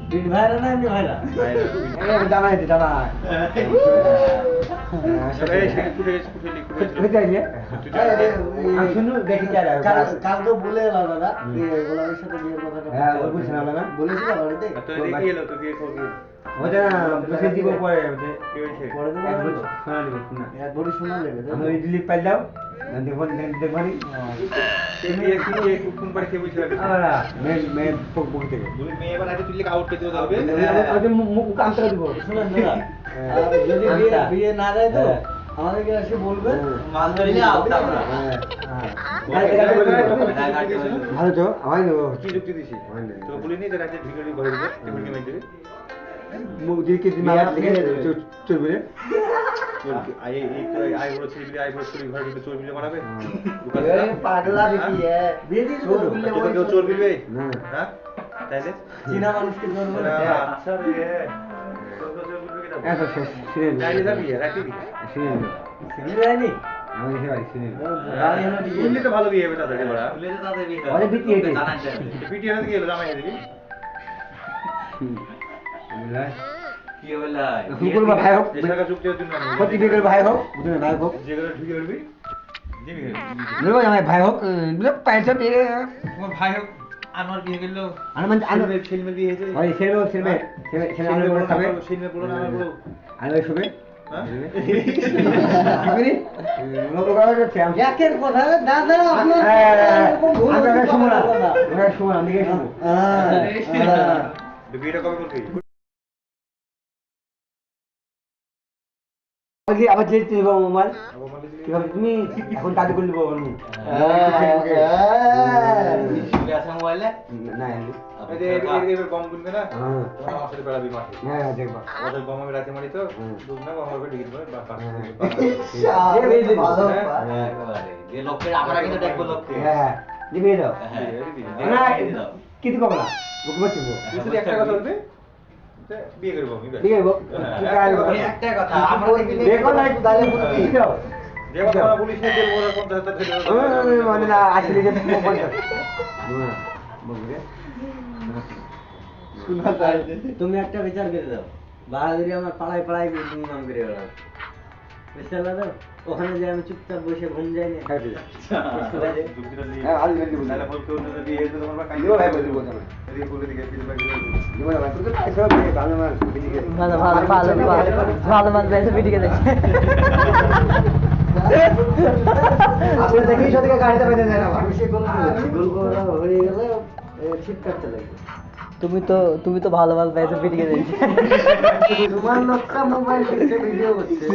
তিন ভাইরা না এমনি ভাইরা জানাই জানাই কালকে বলে এলাম দাদা গোলামের সাথে বিয়ের কথাটা বলছিলাম না বলেছিলাম বাড়িতে ওটা বসে দিব পরে পরে দেবো শোনা দিব না এক বড়ি শোনা নেবে আমি ইডলি পাই দাও দেখো দেখবানি কোন পারে কে বুঝতে পারবে আরা মে পক পক থেকে দুই মেয়ে এবার আগে তুই আউট করে দিতে হবে আগে মুখ কামটা দিব শুনুন না যদি বিয়ে না দেয় তো আমাদেরকে এসে বলবে মান ধরলে আউট আমরা ভালো তো আমায় নেবো কি যুক্তি দিছি তো বলিনি যে রাতে ভিডিও ঘরে দিবে ভিডিও মেয়ে দেবে মুখ দিয়ে কি দিন আর লিখে চলবে আই বড় ছেলে আই বড় ছেলে ঘরে দিতে চোর মিলে বানাবে পাগলা দেখি বিয়ে দিয়ে চোর মিলে কেউ চোর মিলবে হ্যাঁ তাইলে চীনা মানুষকে চোর বলে আচ্ছা রে এত শেষ সিরিয়াল যাই যাবি রাখি দি সিরিয়াল নেই আমি দেখে ভাই সিরিয়াল গাড়ি হলো ঠিক বললে তো ভালো বিয়ে হবে তাদের বড়া বললে তো তাদের বিয়ে আরে বিটি এটা পিটিয়ে না গেল জামাই দিবি কি হবে লাই হুকুর ভাই হোক যে টাকা চুক্তি হচ্ছে না প্রতি বিকেল ভাই হোক বুঝলে ভাই হোক যেগুলো ঢুকে করবি জিবি বলবো আমার ভাই হোক বলে পয়সা দিয়ে তোমার ভাই হোক আনোয়ার বিয়ে করলো আনন্দ আনন্দ ছেলে বিয়ে হয়েছে ওই ছেলে ছেলে ছেলে আনন্দ করে খাবে ছেলে বড় না আমার বড় আর ওই শুবে হ্যাঁ কি করি লোক কথা হচ্ছে একের কথা দাদা আপনার আমরা শুনো না আমরা শুনো আমি কে শুনো বিয়েটা কবে করবি আগে আবার যে তুমি বাবা মোবাইল কি ভাবে তুমি এখন দাদু করে নিবো আমি শুনে আছে মোবাইলে না এবার বম গুনবে না তখন আমার সাথে বেড়াবি মাঠে হ্যাঁ দেখবা ওদের বম আমি রাতে মারি তো দুধ না বম হবে ডিগি দেবে যে লোককে আমরা কিন্তু দেখবো লোককে হ্যাঁ দিবি দাও না দাও কি দিব বলা বুঝবো চিবো তুই একটা কথা বলবি বিয়ে করবো আমি ঠিক আছে একটা কথা আমরা দেখো না একটু দাঁড়িয়ে বুঝি দাও যে কথা বলিস না যে ওরা 50,000 মানে না আসলে যে তুমি বলছো বুঝলে তুমি একটা বিচার করে দাও বাহাদুরি আমার পাড়ায় পাড়ায় তুমি নাম করে বেড়াও বুঝতে পারলো ওখানে যে আমি চুপচাপ বসে ঘুম যাই না ভালো মাছ বেঁচে পিটিকে দেখছে আপনি দেখেই সত্যি গাড়িতে বেঁধে দেন আমার সে গোল হয়ে গেলে ঠিক কাটতে লাগবে তুমি তো ভালো মাছ বেঁচে পিটিকে দেখছে তোমার লোকটা মোবাইল ভিডিও করছে